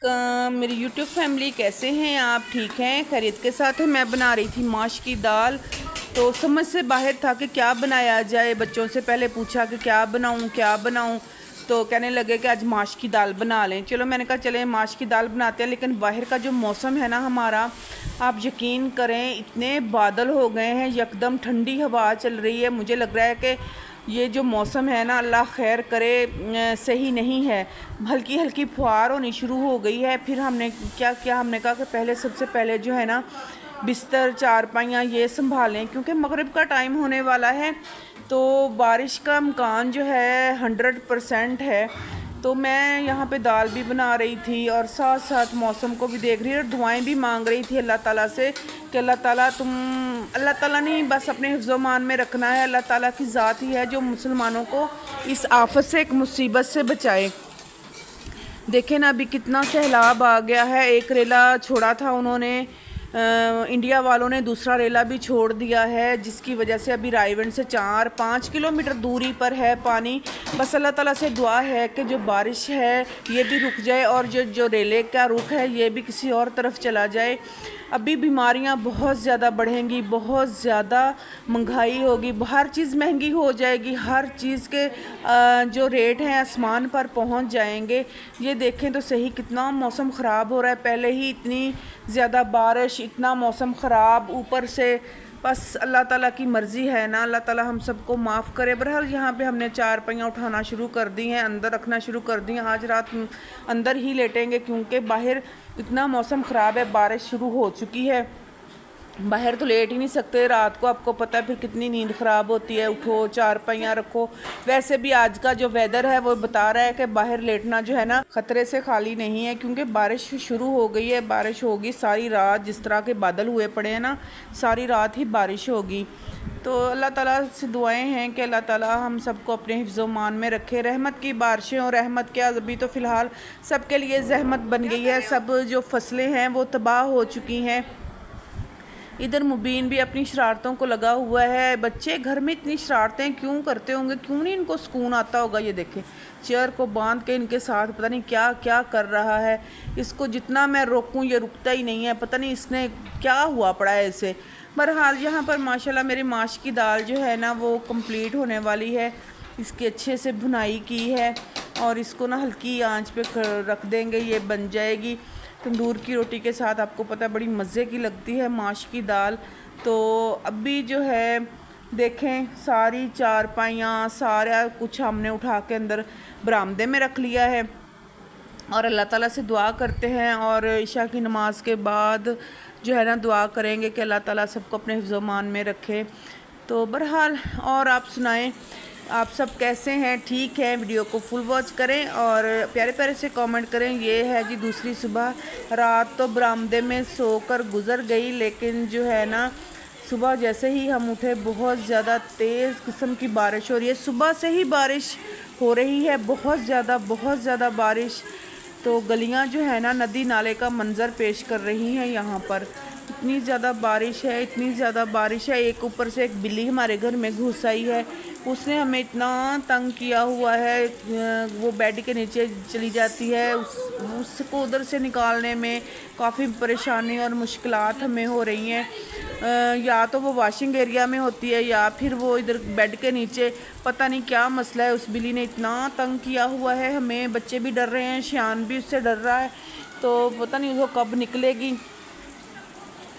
मेरी YouTube family कैसे हैं आप? ठीक हैं, खैरियत के साथ है। मैं बना रही थी माश की दाल, तो समझ से बाहर था कि क्या बनाया जाए। बच्चों से पहले पूछा कि क्या बनाऊं, तो कहने लगे कि आज माश की दाल बना लें। चलो मैंने कहा चलें माश की दाल बनाते हैं। लेकिन बाहर का जो मौसम है ना हमारा, आप यकीन करें इतने बादल हो गए हैं, यकदम ठंडी हवा चल रही है। मुझे लग रहा है कि ये जो मौसम है ना, अल्लाह खैर करे, सही नहीं है। हल्की हल्की फुहार होनी शुरू हो गई है। फिर हमने क्या किया, हमने कहा कि सबसे पहले जो है ना बिस्तर चारपाइयाँ ये संभालें, क्योंकि मगरिब का टाइम होने वाला है, तो बारिश का इम्कान जो है 100% है। तो मैं यहाँ पे दाल भी बना रही थी और साथ साथ मौसम को भी देख रही और दुआएं भी मांग रही थी अल्लाह ताला से कि अल्लाह ताला ने बस अपने हिफ्ज़-ओ-मान में रखना है। अल्लाह ताला की ज़ात ही है जो मुसलमानों को इस आफत से, एक मुसीबत से बचाए। देखें ना अभी कितना सैलाब आ गया है। एक रेला छोड़ा था उन्होंने, इंडिया वालों ने दूसरा रेला भी छोड़ दिया है, जिसकी वजह से अभी रायवंड से 4-5 किलोमीटर दूरी पर है पानी। बस अल्लाह ताला से दुआ है कि जो बारिश है ये भी रुक जाए और जो रेले का रुख है ये भी किसी और तरफ चला जाए। अभी बीमारियां बहुत ज़्यादा बढ़ेंगी, बहुत ज़्यादा महंगाई होगी, हर चीज़ महंगी हो जाएगी, हर चीज़ के जो रेट हैं आसमान पर पहुंच जाएंगे। ये देखें तो सही कितना मौसम ख़राब हो रहा है। पहले ही इतनी ज़्यादा बारिश, इतना मौसम ख़राब, ऊपर से बस अल्लाह ताला की मर्ज़ी है ना, अल्लाह ताला हम सबको माफ़ करे। बहरहाल यहाँ पे हमने चारपाइयाँ उठाना शुरू कर दी हैं, अंदर रखना शुरू कर दी हैं। आज रात अंदर ही लेटेंगे क्योंकि बाहर इतना मौसम ख़राब है, बारिश शुरू हो चुकी है। बाहर तो लेट ही नहीं सकते रात को, आपको पता है फिर कितनी नींद ख़राब होती है। उठो चारपाइयाँ रखो। वैसे भी आज का जो वेदर है वो बता रहा है कि बाहर लेटना जो है ना ख़तरे से खाली नहीं है, क्योंकि बारिश शुरू हो गई है। बारिश होगी सारी रात, जिस तरह के बादल हुए पड़े हैं ना, सारी रात ही बारिश होगी। तो अल्लाह ताला से दुआएं हैं कि अल्लाह ताला हम सबको अपने हिफ्ज़-ओ-मान में रखे। रहमत की बारिशें, और रहमत क्या, अभी तो फ़िलहाल सबके लिए जहमत बन गई है। सब जो फसलें हैं वो तबाह हो चुकी हैं। इधर मुबीन भी अपनी शरारतों को लगा हुआ है। बच्चे घर में इतनी शरारतें क्यों करते होंगे, क्यों नहीं इनको सुकून आता होगा। ये देखें चेयर को बांध के इनके साथ पता नहीं क्या क्या कर रहा है। इसको जितना मैं रोकूं ये रुकता ही नहीं है, पता नहीं इसने क्या हुआ पड़ा है इसे। बहरहाल यहाँ पर माशाल्लाह मेरी माश की दाल जो है ना वो कंप्लीट होने वाली है। इसकी अच्छे से भुनाई की है और इसको ना हल्की आंच पे रख देंगे, ये बन जाएगी। तंदूर की रोटी के साथ आपको पता है बड़ी मज़े की लगती है माश की दाल। तो अभी जो है देखें सारी चारपाइयाँ सारा कुछ हमने उठा के अंदर बरामदे में रख लिया है और अल्लाह ताला से दुआ करते हैं। और इशा की नमाज के बाद जो है ना दुआ करेंगे कि अल्लाह ताला सबको अपने हिफ्ज़-ओ-मान में रखे। तो बहरहाल और आप सुनाएं, आप सब कैसे हैं? ठीक है, वीडियो को फुल वॉच करें और प्यारे प्यारे से कमेंट करें। ये है जी दूसरी सुबह। रात तो बरामदे में सोकर गुज़र गई, लेकिन जो है ना सुबह जैसे ही हम उठे बहुत ज़्यादा तेज़ किस्म की बारिश हो रही है। सुबह से ही बारिश हो रही है, बहुत ज़्यादा बारिश। तो गलियां जो है ना नदी नाले का मंज़र पेश कर रही हैं यहाँ पर। इतनी ज़्यादा बारिश है, इतनी ज़्यादा बारिश है। एक ऊपर से एक बिल्ली हमारे घर में घुस आई है, उसने हमें इतना तंग किया हुआ है। वो बेड के नीचे चली जाती है, उसको उधर से निकालने में काफ़ी परेशानी और मुश्किलात हमें हो रही हैं। या तो वो वॉशिंग एरिया में होती है या फिर वो इधर बेड के नीचे, पता नहीं क्या मसला है। उस बिल्ली ने इतना तंग किया हुआ है हमें, बच्चे भी डर रहे हैं, शियान भी उससे डर रहा है, तो पता नहीं वो कब निकलेगी।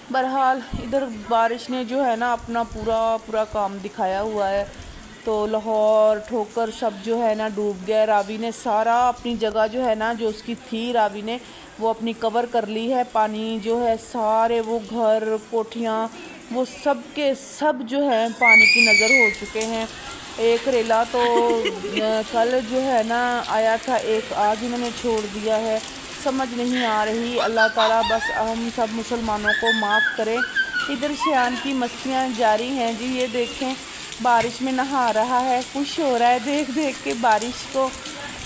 बहरहाल इधर बारिश ने जो है ना अपना पूरा काम दिखाया हुआ है। तो लाहौर ठोकर सब जो है ना डूब गया। रावी ने सारा अपनी जगह जो है ना जो उसकी थी, रावी ने वो अपनी कवर कर ली है। पानी जो है सारे वो घर कोठियाँ वो सब के सब जो है पानी की नज़र हो चुके हैं। एक रेला तो कल जो है ना आया था, एक आज इन्होंने छोड़ दिया है। समझ नहीं आ रही। अल्लाह ताला बस हम सब मुसलमानों को माफ़ करें। इधर शियान की मस्तियाँ जारी हैं जी। ये देखें बारिश में नहा रहा है, खुश हो रहा है देख देख के बारिश को।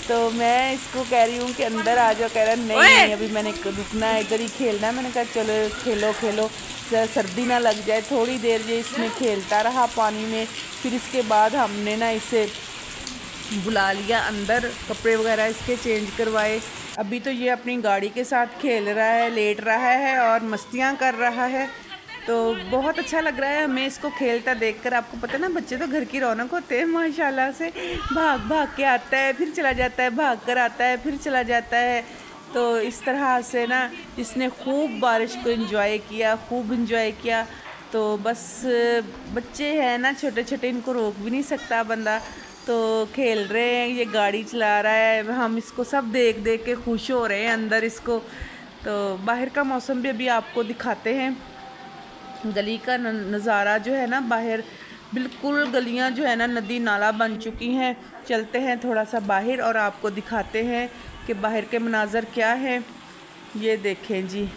तो मैं इसको कह रही हूँ कि अंदर आ जाओ, कह रहा है नहीं अभी मैंने रुकना है, इधर ही खेलना है। मैंने कहा चलो खेलो ज़रा सर्दी ना लग जाए। थोड़ी देर ये इसमें खेलता रहा पानी में, फिर इसके बाद हमने ना इसे बुला लिया अंदर, कपड़े वगैरह इसके चेंज करवाए। अभी तो ये अपनी गाड़ी के साथ खेल रहा है, लेट रहा है और मस्तियाँ कर रहा है। तो बहुत अच्छा लग रहा है हमें इसको खेलता देखकर। आपको पता है ना, बच्चे तो घर की रौनक होते हैं माशाल्लाह से। भाग भाग के आता है, फिर चला जाता है, भाग कर आता है, फिर चला जाता है। तो इस तरह से ना इसने खूब बारिश को एंजॉय किया, खूब एंजॉय किया। तो बस बच्चे हैं ना छोटे छोटे, इनको रोक भी नहीं सकता बंदा। तो खेल रहे हैं, ये गाड़ी चला रहा है, हम इसको सब देख देख के खुश हो रहे हैं अंदर इसको। तो बाहर का मौसम भी अभी आपको दिखाते हैं। गली का नज़ारा जो है ना बाहर, बिल्कुल गलियां जो है ना नदी नाला बन चुकी हैं। चलते हैं थोड़ा सा बाहर और आपको दिखाते हैं कि बाहर के मनाज़र क्या है। ये देखें जी,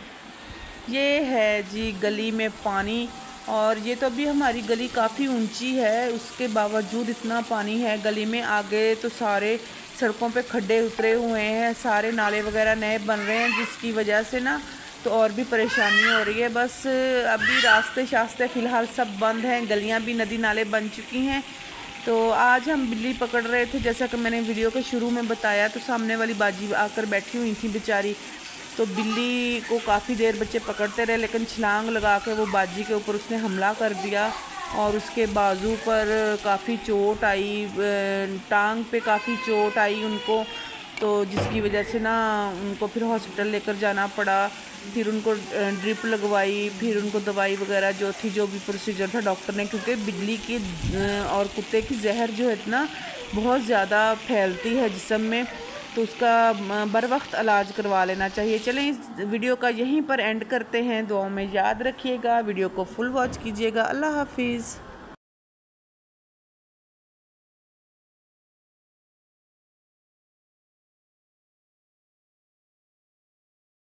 ये है जी गली में पानी। और ये तो अभी हमारी गली काफ़ी ऊंची है, उसके बावजूद इतना पानी है गली में। आगे तो सारे सड़कों पे खड्डे उतरे हुए हैं, सारे नाले वगैरह नए बन रहे हैं, जिसकी वजह से ना तो और भी परेशानी हो रही है। बस अभी रास्ते शास्ते फ़िलहाल सब बंद हैं, गलियां भी नदी नाले बन चुकी हैं। तो आज हम बिल्ली पकड़ रहे थे, जैसा कि मैंने वीडियो के शुरू में बताया। तो सामने वाली बाजी आकर बैठी हुई थी बेचारी। तो बिल्ली को काफ़ी देर बच्चे पकड़ते रहे, लेकिन छलांग लगा के वो बाजी के ऊपर उसने हमला कर दिया और उसके बाजू पर काफ़ी चोट आई, टांग पे काफ़ी चोट आई उनको। तो जिसकी वजह से ना उनको फिर हॉस्पिटल लेकर जाना पड़ा। फिर उनको ड्रिप लगवाई, फिर उनको दवाई वगैरह जो थी, जो भी प्रोसीजर था डॉक्टर ने, क्योंकि बिल्ली की और कुत्ते की जहर जो है ना बहुत ज़्यादा फैलती है जिस्म में। तो उसका बर वक्त इलाज करवा लेना चाहिए। चलें इस वीडियो का यहीं पर एंड करते हैं। दुआओं में याद रखिएगा, वीडियो को फुल वॉच कीजिएगा। अल्लाह हाफिज़।